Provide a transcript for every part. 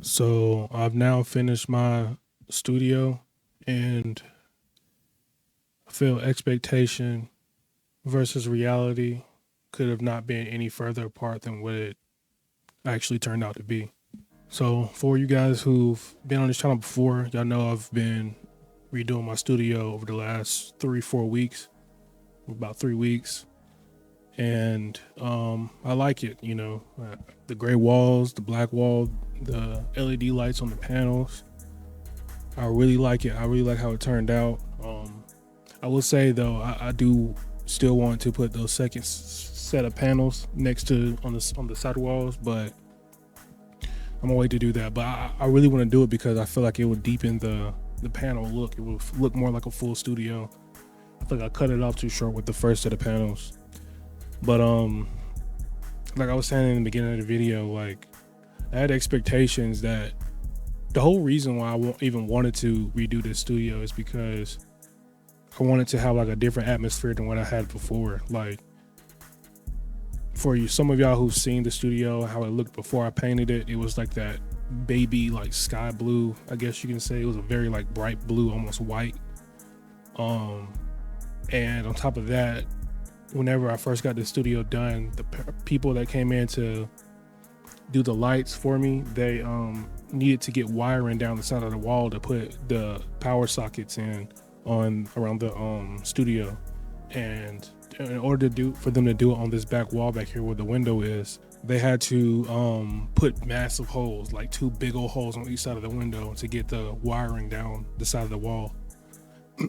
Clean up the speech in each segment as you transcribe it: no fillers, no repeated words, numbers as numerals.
So I've now finished my studio, and I feel expectation versus reality could have not been any further apart than what it actually turned out to be. So for you guys who've been on this channel before, y'all know I've been redoing my studio over the last 3-4 weeks, about 3 weeks. And I like it, the gray walls, the black wall, the LED lights on the panels. I really like it. I really like how it turned out. I will say though, I do still want to put those second set of panels next to on the side walls, but I'm gonna wait to do that. But I really want to do it because I feel like it would deepen the panel look. It would look more like a full studio. I think I cut it off too short with the first set of panels. But like I was saying in the beginning of the video, like I had expectations that the whole reason why I even wanted to redo this studio is because I wanted to have like a different atmosphere than what I had before. Like for you, some of y'all who've seen the studio, how it looked before I painted it, it was like that baby like sky blue, I guess you can say. It was a very like bright blue, almost white. And on top of that, whenever I first got the studio done, the people that came in to do the lights for me, they needed to get wiring down the side of the wall to put the power sockets in on around the studio. And in order for them to do it on this back wall back here where the window is, they had to put massive holes, like two big old holes on each side of the window to get the wiring down the side of the wall.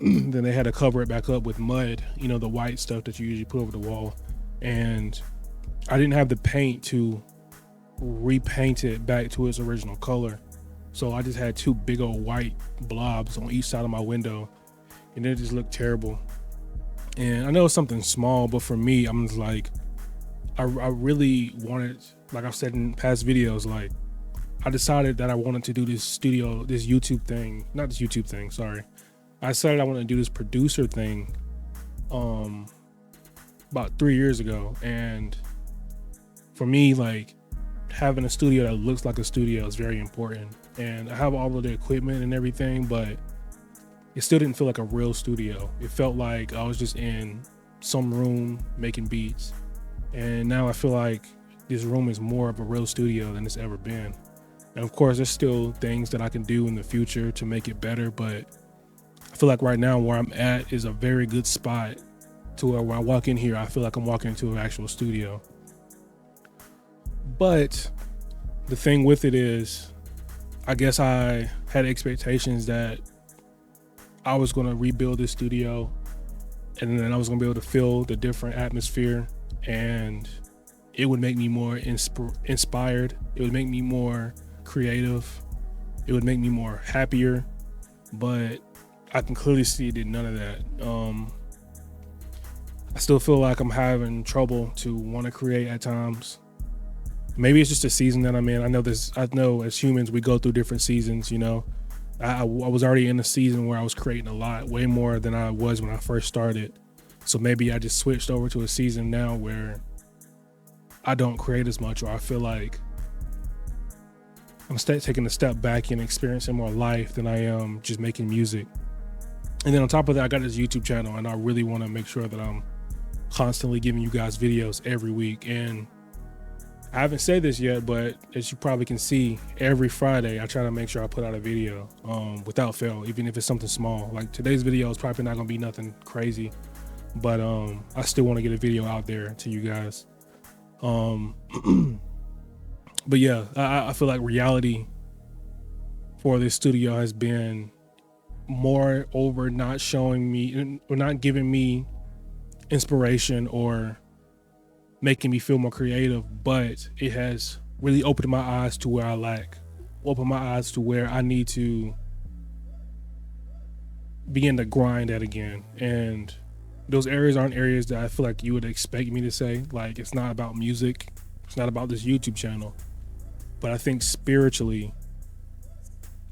Then they had to cover it back up with mud, the white stuff that you usually put over the wall. And I didn't have the paint to repaint it back to its original color. So I just had two big old white blobs on each side of my window, and it just looked terrible. And I know it's something small, but for me, I'm just like, I really wanted, like I've said in past videos, like I decided that I wanted to do this YouTube thing, not this YouTube thing, sorry. I decided I wanted to do this producer thing about 3 years ago. And for me, like having a studio that looks like a studio is very important. And I have all of the equipment and everything, but it still didn't feel like a real studio. It felt like I was just in some room making beats. And now I feel like this room is more of a real studio than it's ever been. And of course, there's still things that I can do in the future to make it better, but I feel like right now where I'm at is a very good spot to where when I walk in here, I feel like I'm walking into an actual studio. But the thing with it is, I guess I had expectations that I was going to rebuild this studio and then I was going to be able to feel the different atmosphere, and it would make me more inspired. It would make me more creative. It would make me more happier. But I can clearly see it did none of that. I still feel like I'm having trouble to want to create at times. Maybe it's just a season that I'm in. I know as humans, we go through different seasons, I was already in a season where I was creating a lot, way more than I was when I first started. So maybe I just switched over to a season now where I don't create as much, or I feel like I'm taking a step back and experiencing more life than I am just making music. And then on top of that, I got this YouTube channel, and I really want to make sure that I'm constantly giving you guys videos every week. And I haven't said this yet, but as you probably can see, every Friday I try to make sure I put out a video without fail, even if it's something small. Like today's video is probably not gonna be nothing crazy, but I still want to get a video out there to you guys. But yeah, I feel like reality for this studio has been more over not showing me or not giving me inspiration or making me feel more creative, but it has really opened my eyes to where I lack, opened my eyes to where I need to begin to grind at again. And those areas aren't areas that I feel like you would expect me to say. Like, it's not about music, it's not about this YouTube channel, but I think spiritually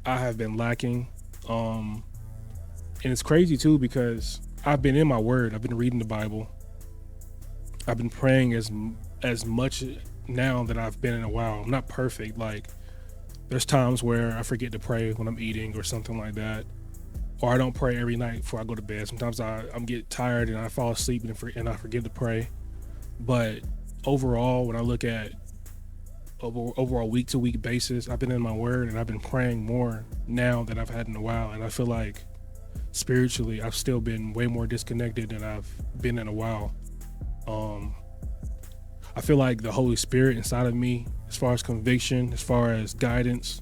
I have been lacking. And it's crazy too, because I've been in my word, I've been reading the Bible, I've been praying as much now that I've been in a while. I'm not perfect. Like There's times where I forget to pray when I'm eating or something like that, or I don't pray every night before I go to bed. Sometimes I'm get tired and I fall asleep and I forget to pray. But overall, when I look at overall week to week basis, I've been in my word and I've been praying more now than I've had in a while. And I feel like spiritually, I've still been way more disconnected than I've been in a while. I feel like the Holy Spirit inside of me, as far as conviction, as far as guidance,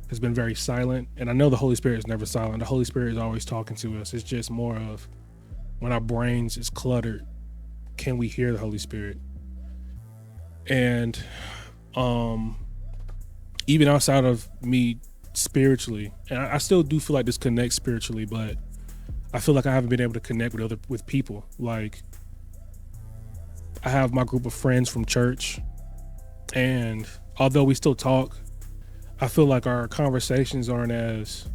has been very silent. And I know the Holy Spirit is never silent. The Holy Spirit is always talking to us. It's just more of when our brains is cluttered, can we hear the Holy Spirit? And even outside of me spiritually, and I still do feel like this connects spiritually, but I feel like I haven't been able to connect with people. Like, I have my group of friends from church, and although we still talk, I feel like our conversations aren't as,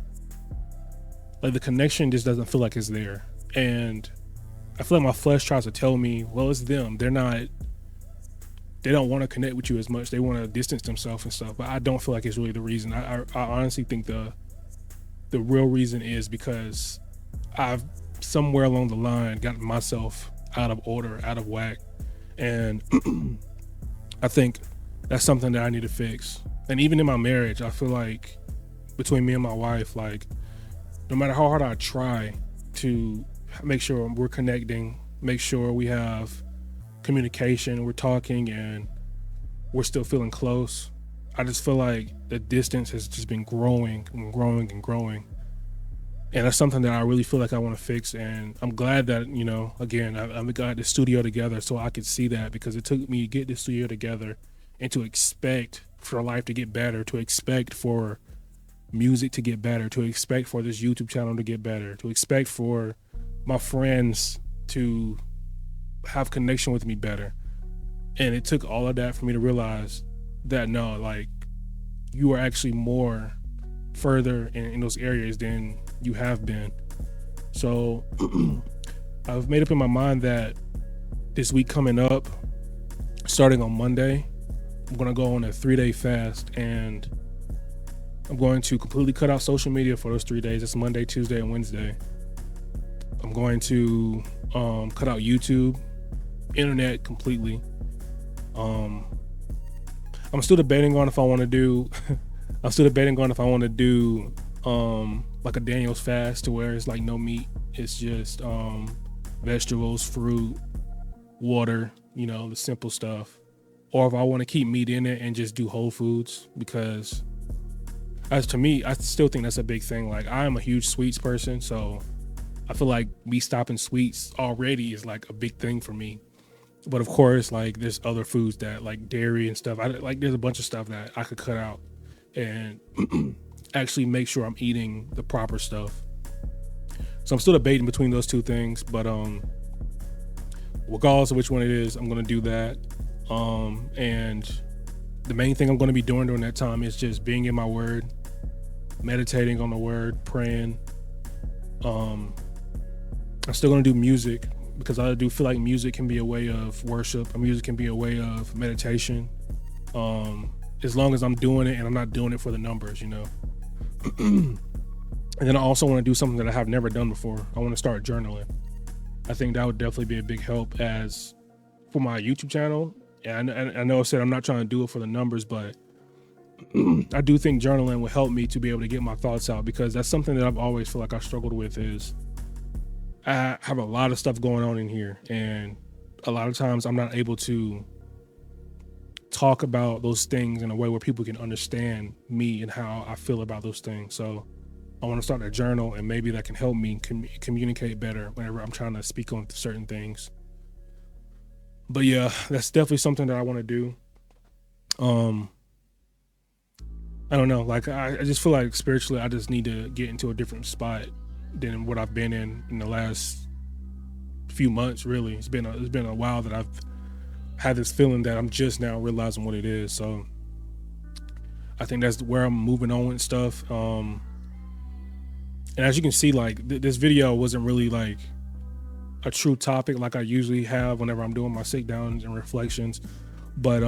like, the connection just doesn't feel like it's there. And I feel like my flesh tries to tell me, well, it's them. They don't want to connect with you as much. They want to distance themselves and stuff. But I don't feel like it's really the reason. I honestly think the real reason is because I've somewhere along the line gotten myself out of order, out of whack. And I think that's something that I need to fix. And even in my marriage, I feel like between me and my wife, like, no matter how hard I try to make sure we're connecting, make sure we have communication, we're talking, and we're still feeling close, I just feel like the distance has just been growing and growing and growing. And that's something that I really feel like I want to fix. And I'm glad that, again, I got the studio together so I could see that, because it took me to get the studio together and to expect for life to get better, to expect for music to get better, to expect for this YouTube channel to get better, to expect for my friends to have connection with me better. And it took all of that for me to realize that, no, like, you are actually more further in those areas than you have been. So I've made up in my mind that this week coming up, starting on Monday, I'm going to go on a 3-day fast, and I'm going to completely cut out social media for those 3 days. It's Monday, Tuesday, and Wednesday. I'm going to cut out YouTube, internet completely. I'm still debating on if I want to do like a Daniel's fast, to where it's like no meat. It's just vegetables, fruit, water, the simple stuff. Or if I want to keep meat in it and just do whole foods, because as to me, I still think that's a big thing. Like, I'm a huge sweets person, so I feel like me stopping sweets already is like a big thing for me. But of course, like, there's other foods that, like dairy and stuff, there's a bunch of stuff that I could cut out and actually make sure I'm eating the proper stuff. So I'm still debating between those two things, but regardless of which one it is, I'm going to do that. And the main thing I'm going to be doing during that time is just being in my word, meditating on the word, praying. I'm still going to do music, because I do feel like music can be a way of worship, and music can be a way of meditation. As long as I'm doing it and I'm not doing it for the numbers, And then I also want to do something that I have never done before. I want to start journaling. I think that would definitely be a big help as for my YouTube channel. And I know I said I'm not trying to do it for the numbers, but I do think journaling will help me to be able to get my thoughts out, because that's something that I've always feel like I struggled with. Is I have a lot of stuff going on in here, and a lot of times I'm not able to talk about those things in a way where people can understand me and how I feel about those things. So I want to start a journal, and maybe that can help me communicate better whenever I'm trying to speak on certain things. But yeah, that's definitely something that I want to do. I don't know. Like, I just feel like spiritually, I just need to get into a different spot than what I've been in the last few months. Really, it's been a while that I've had this feeling that I'm just now realizing what it is. So I think that's where I'm moving on and stuff. And as you can see, like, this video wasn't really like a true topic like I usually have whenever I'm doing my sit downs and reflections. But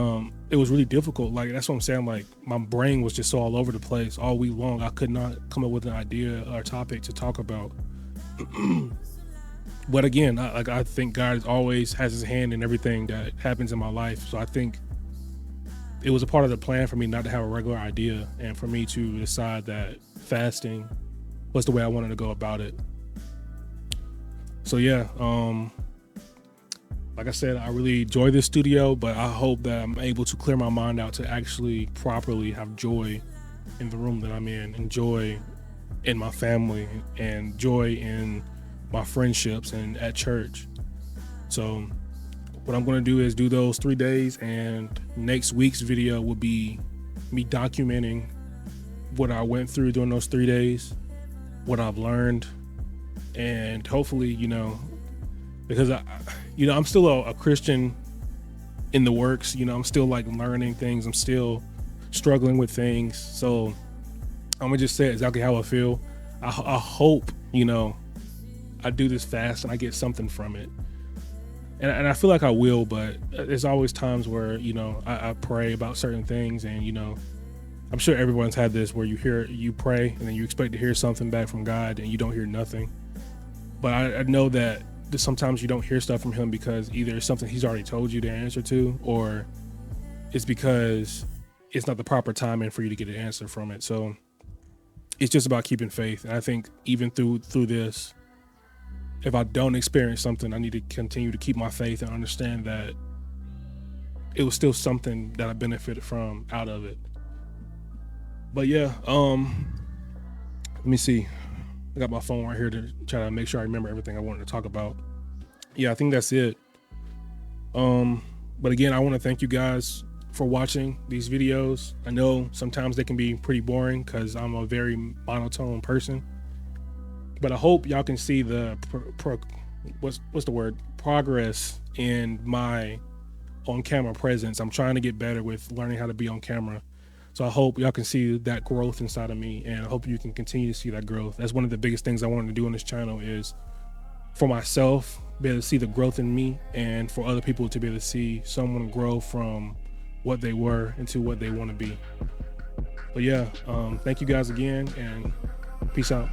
it was really difficult. Like, that's what I'm saying. Like, my brain was just so all over the place all week long. I could not come up with an idea or topic to talk about. But again, I think God always has his hand in everything that happens in my life. So I think it was a part of the plan for me not to have a regular idea, and for me to decide that fasting was the way I wanted to go about it. So yeah, like I said, I really enjoy this studio, but I hope that I'm able to clear my mind out to actually properly have joy in the room that I'm in, and joy in my family, and joy in my friendships and at church. So what I'm going to do is do those 3 days, and next week's video will be me documenting what I went through during those 3 days, what I've learned, and hopefully, because I'm still a Christian in the works. I'm still like learning things. I'm still struggling with things. So I'm gonna just say exactly how I feel. I hope, I do this fast and I get something from it. And I feel like I will, but there's always times where, I pray about certain things, and, I'm sure everyone's had this where you pray and then you expect to hear something back from God and you don't hear nothing. But I know that sometimes you don't hear stuff from him because either it's something he's already told you the answer to, or it's because it's not the proper timing for you to get an answer from it. So it's just about keeping faith. And I think even through this, if I don't experience something, I need to continue to keep my faith and understand that it was still something that I benefited from out of it. But yeah, let me see. I got my phone right here to try to make sure I remember everything I wanted to talk about. Yeah, I think that's it. But again, I want to thank you guys for watching these videos. I know sometimes they can be pretty boring because I'm a very monotone person, but I hope y'all can see the progress in my on-camera presence. I'm trying to get better with learning how to be on camera. So I hope y'all can see that growth inside of me, and I hope you can continue to see that growth. That's one of the biggest things I wanted to do on this channel, is for myself, be able to see the growth in me, and for other people to be able to see someone grow from what they were into what they want to be. But yeah, thank you guys again, and peace out.